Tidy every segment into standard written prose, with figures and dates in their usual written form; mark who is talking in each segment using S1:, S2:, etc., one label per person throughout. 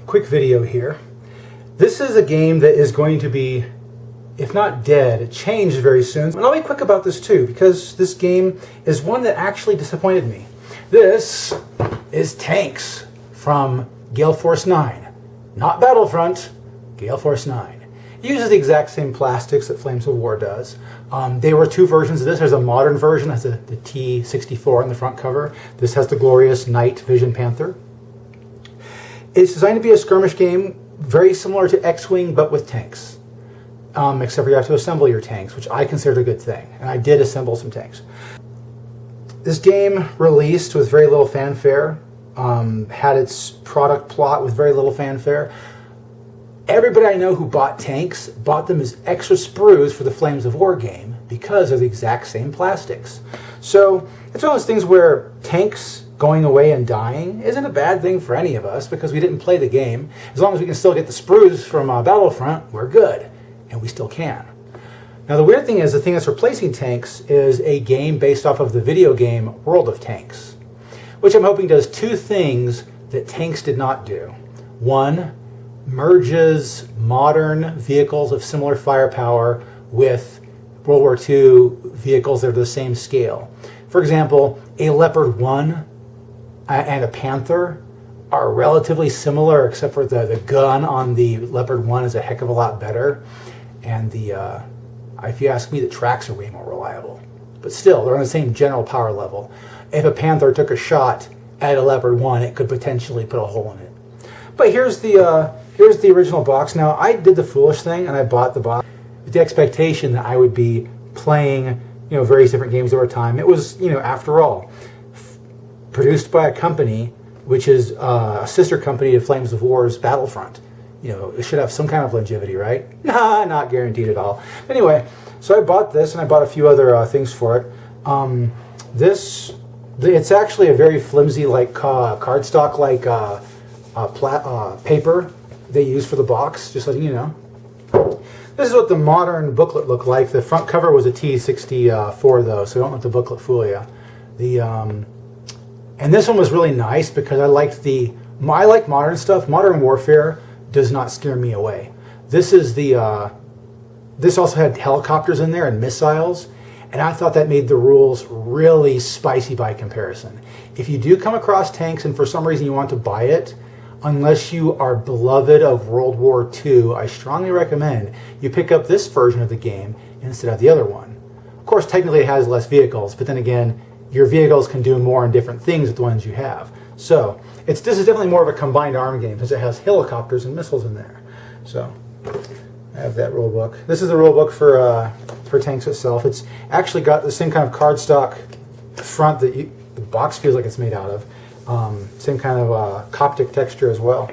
S1: quick video here. This is a game that is going to be, if not dead, changed very soon. And I'll be quick about this too, because this game is one that actually disappointed me. This is Tanks from Gale Force 9. Not Battlefront, Gale Force 9. It uses the exact same plastics that Flames of War does. There were two versions of this. There's a modern version that has the T-64 on the front cover. This has the glorious Night Vision Panther. It's designed to be a skirmish game, very similar to X-Wing, but with tanks. Except for you have to assemble your tanks, which I considered a good thing. And I did assemble some tanks. This game released with very little fanfare, had its product plot with very little fanfare. Everybody I know who bought tanks bought them as extra sprues for the Flames of War game because they're the exact same plastics. So it's one of those things where tanks going away and dying isn't a bad thing for any of us because we didn't play the game. As long as we can still get the sprues from Battlefront, we're good. And we still can. Now the weird thing is, the thing that's replacing tanks is a game based off of the video game World of Tanks, which I'm hoping does two things that tanks did not do. One, merges modern vehicles of similar firepower with World War II vehicles that are the same scale. For example, a Leopard 1 and a Panther are relatively similar, except for the gun on the Leopard 1 is a heck of a lot better. And if you ask me, the tracks are way more reliable. But still, they're on the same general power level. If a Panther took a shot at a Leopard 1, it could potentially put a hole in it. But here's the original box. Now, I did the foolish thing, and I bought the box with the expectation that I would be playing, various different games over time. It was, after all, produced by a company which is a sister company to Flames of War's Battlefront. It should have some kind of longevity, right? Nah, not guaranteed at all. Anyway, so I bought this, and I bought a few other things for it. It's actually a very flimsy, cardstock, paper they use for the box, just letting you know. This is what the modern booklet looked like. The front cover was a T-64 though, so don't let the booklet fool you. And this one was really nice because I like modern stuff. Modern Warfare does not scare me away. This also had helicopters in there and missiles, and I thought that made the rules really spicy by comparison. If you do come across tanks and for some reason you want to buy it, unless you are beloved of World War II, I strongly recommend you pick up this version of the game instead of the other one. Of course, technically it has less vehicles, but then again, your vehicles can do more and different things with the ones you have. So this is definitely more of a combined arm game because it has helicopters and missiles in there. So I have that rule book. This is the rule book for tanks itself. It's actually got the same kind of cardstock front that the box feels like it's made out of. Same kind of Coptic texture as well.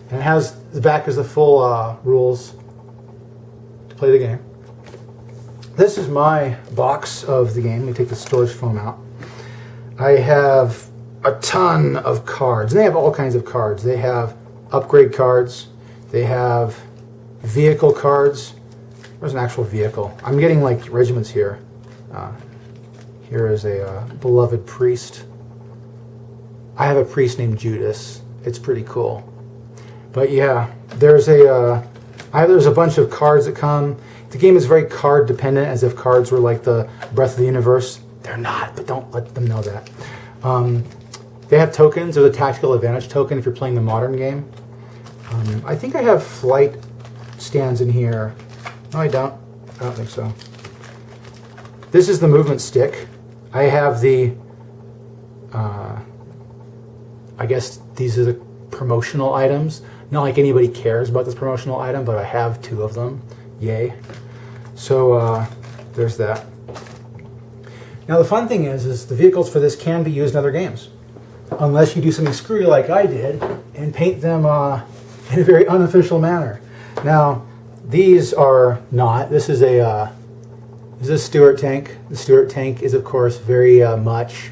S1: And it has, the back is the full rules to play the game. This is my box of the game. Let me take the storage foam out. I have a ton of cards. And they have all kinds of cards. They have upgrade cards. They have vehicle cards. Where's an actual vehicle? I'm getting regiments here. Here is a beloved priest. I have a priest named Judas. It's pretty cool. But yeah, there's a bunch of cards that come. The game is very card dependent, as if cards were like the breath of the universe. They're not, but don't let them know that. They have tokens. There's a tactical advantage token if you're playing the modern game. I think I have flight stands in here. No, I don't. I don't think so. This is the movement stick. I have the... I guess these are the promotional items. Not like anybody cares about this promotional item, but I have two of them. Yay. So there's that. Now the fun thing is the vehicles for this can be used in other games. Unless you do something screwy like I did and paint them in a very unofficial manner. Now, these are not. This is a Stuart tank. The Stuart tank is, of course, very much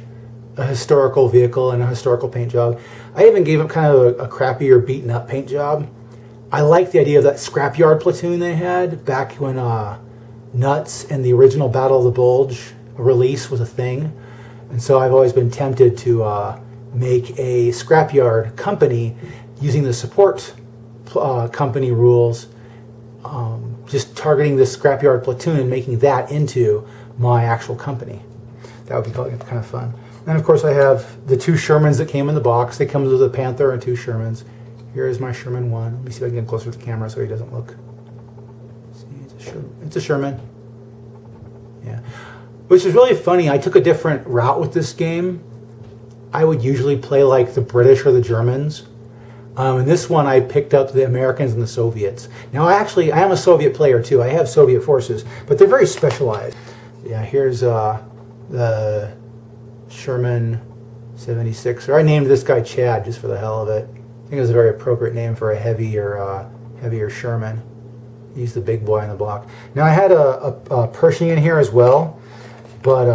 S1: a historical vehicle and a historical paint job. I even gave it kind of a crappier, beaten up paint job. I like the idea of that scrapyard platoon they had back when Nuts and the original Battle of the Bulge release was a thing. And so I've always been tempted to make a scrapyard company using the support company rules, just targeting this scrapyard platoon and making that into my actual company. That would be kind of fun. And of course I have the 2 Shermans that came in the box. They come with a Panther and 2 Shermans. Here is my Sherman 1. Let me see if I can get closer to the camera so he doesn't look. See, it's a Sherman. Yeah. Which is really funny. I took a different route with this game. I would usually play like the British or the Germans. In this one, I picked up the Americans and the Soviets. Now, I am a Soviet player too. I have Soviet forces, but they're very specialized. Yeah, here's the Sherman 76. Or I named this guy Chad just for the hell of it. I think it was a very appropriate name for a heavier Sherman. He's the big boy on the block. Now, I had a Pershing in here as well, but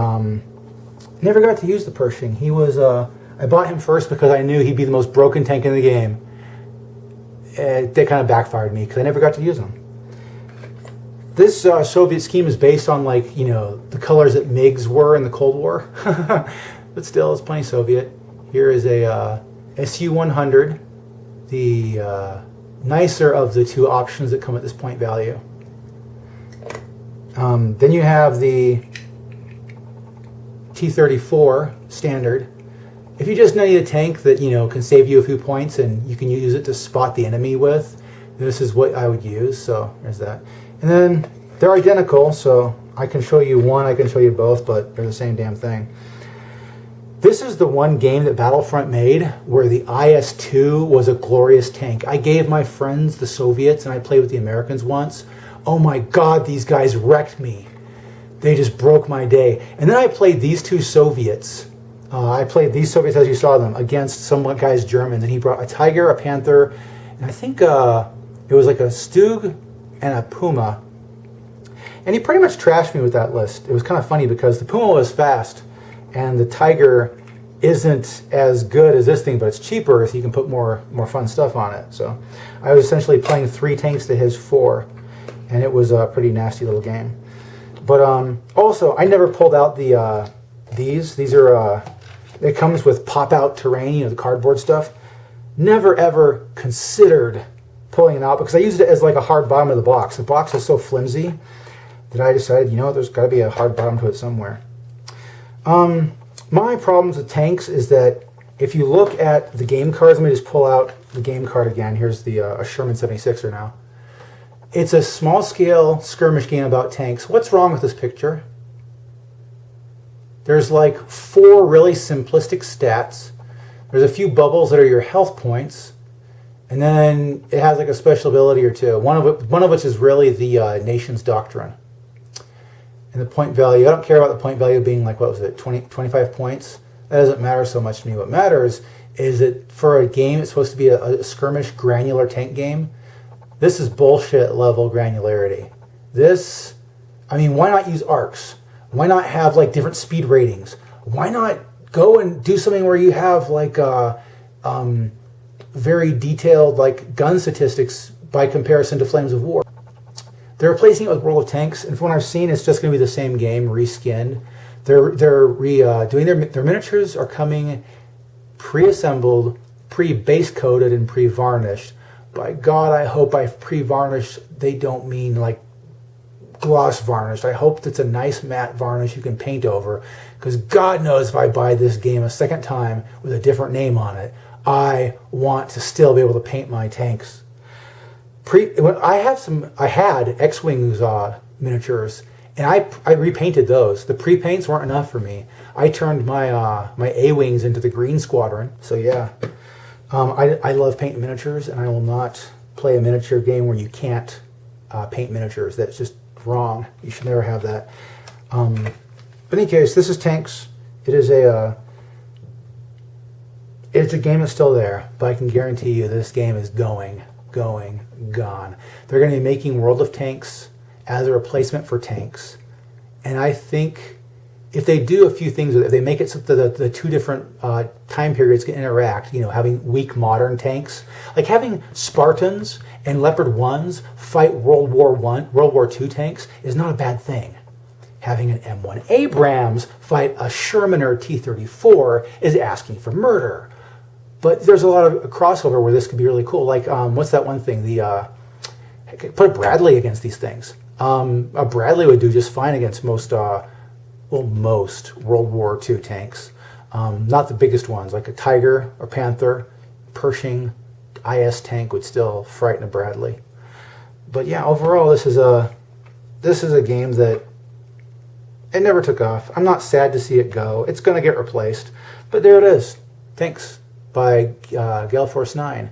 S1: never got to use the Pershing. He was I bought him first because I knew he'd be the most broken tank in the game. They kind of backfired me because I never got to use them. This Soviet scheme is based on, like, you know, the colors that MiGs were in the Cold War. But still, it's plenty Soviet. Here is a Su-100, the nicer of the 2 options that come at this point value. Then you have the T-34 standard. If you just need a tank that, you know, can save you a few points and you can use it to spot the enemy with, this is what I would use. So there's that. And then they're identical, so I can show you one, I can show you both, but they're the same damn thing. This is the one game that Battlefront made where the IS-2 was a glorious tank. I gave my friends the Soviets and I played with the Americans once. Oh my God, these guys wrecked me. They just broke my day. And then I played these 2 Soviets. I played these Soviets as you saw them against some guy's German. And he brought a Tiger, a Panther, and I think it was like a Stug and a Puma. And he pretty much trashed me with that list. It was kind of funny because the Puma was fast and the Tiger isn't as good as this thing, but it's cheaper, so you can put more fun stuff on it. So I was essentially playing 3 tanks to his 4, and it was a pretty nasty little game. But also, I never pulled out the these. These are it comes with pop-out terrain, you know, the cardboard stuff. Never ever considered pulling it out because I used it as like a hard bottom of the box. The box is so flimsy that I decided, you know, there's got to be a hard bottom to it somewhere. My problems with tanks is that if you look at the game cards, let me just pull out the game card again. Here's the a Sherman 76er now. It's a small-scale skirmish game about tanks. What's wrong with this picture? There's like 4 really simplistic stats. There's a few bubbles that are your health points. And then it has like a special ability or 2. One of which is really the nation's doctrine. And the point value, I don't care about the point value being like, what was it, 25 points? That doesn't matter so much to me. What matters is that for a game, it's supposed to be a skirmish granular tank game. This is bullshit level granularity. This, I mean, why not use arcs? Why not have like different speed ratings? Why not go and do something where you have like very detailed like gun statistics by comparison to Flames of War? They're replacing it with World of Tanks, and from what I've seen, it's just going to be the same game, reskinned. They're doing their miniatures are coming pre-assembled, pre-base coated, and pre-varnished. By God, I hope by pre-varnished they don't mean like gloss varnished. I hope it's a nice matte varnish you can paint over, because God knows if I buy this game a second time with a different name on it, I want to still be able to paint my tanks. I had X-Wings miniatures, and I repainted those. The pre-paints weren't enough for me. I turned my my A-Wings into the Green Squadron. So yeah, I love painting miniatures, and I will not play a miniature game where you can't paint miniatures. That's just wrong. You should never have that. But in any case, this is tanks. It is it's a game that's still there, but I can guarantee you this game is gone. They're going to be making World of Tanks as a replacement for tanks, and I think if they do a few things with it, if they make it so that the 2 different time periods can interact, you know, having weak modern tanks, like having Spartans and Leopard 1s fight World War II tanks is not a bad thing. Having an M1 Abrams fight a Sherman or T-34 is asking for murder. But there's a lot of crossover where this could be really cool. Like, what's that one thing? Put a Bradley against these things. A Bradley would do just fine against most World War II tanks. Not the biggest ones, like a Tiger or Panther, Pershing, IS tank would still frighten a Bradley. But yeah, overall, this is a game that it never took off. I'm not sad to see it go. It's going to get replaced, but there it is. Thanks by Gale Force 9.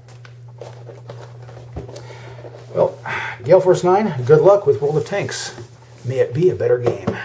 S1: Well, Gale Force 9, good luck with World of Tanks. May it be a better game.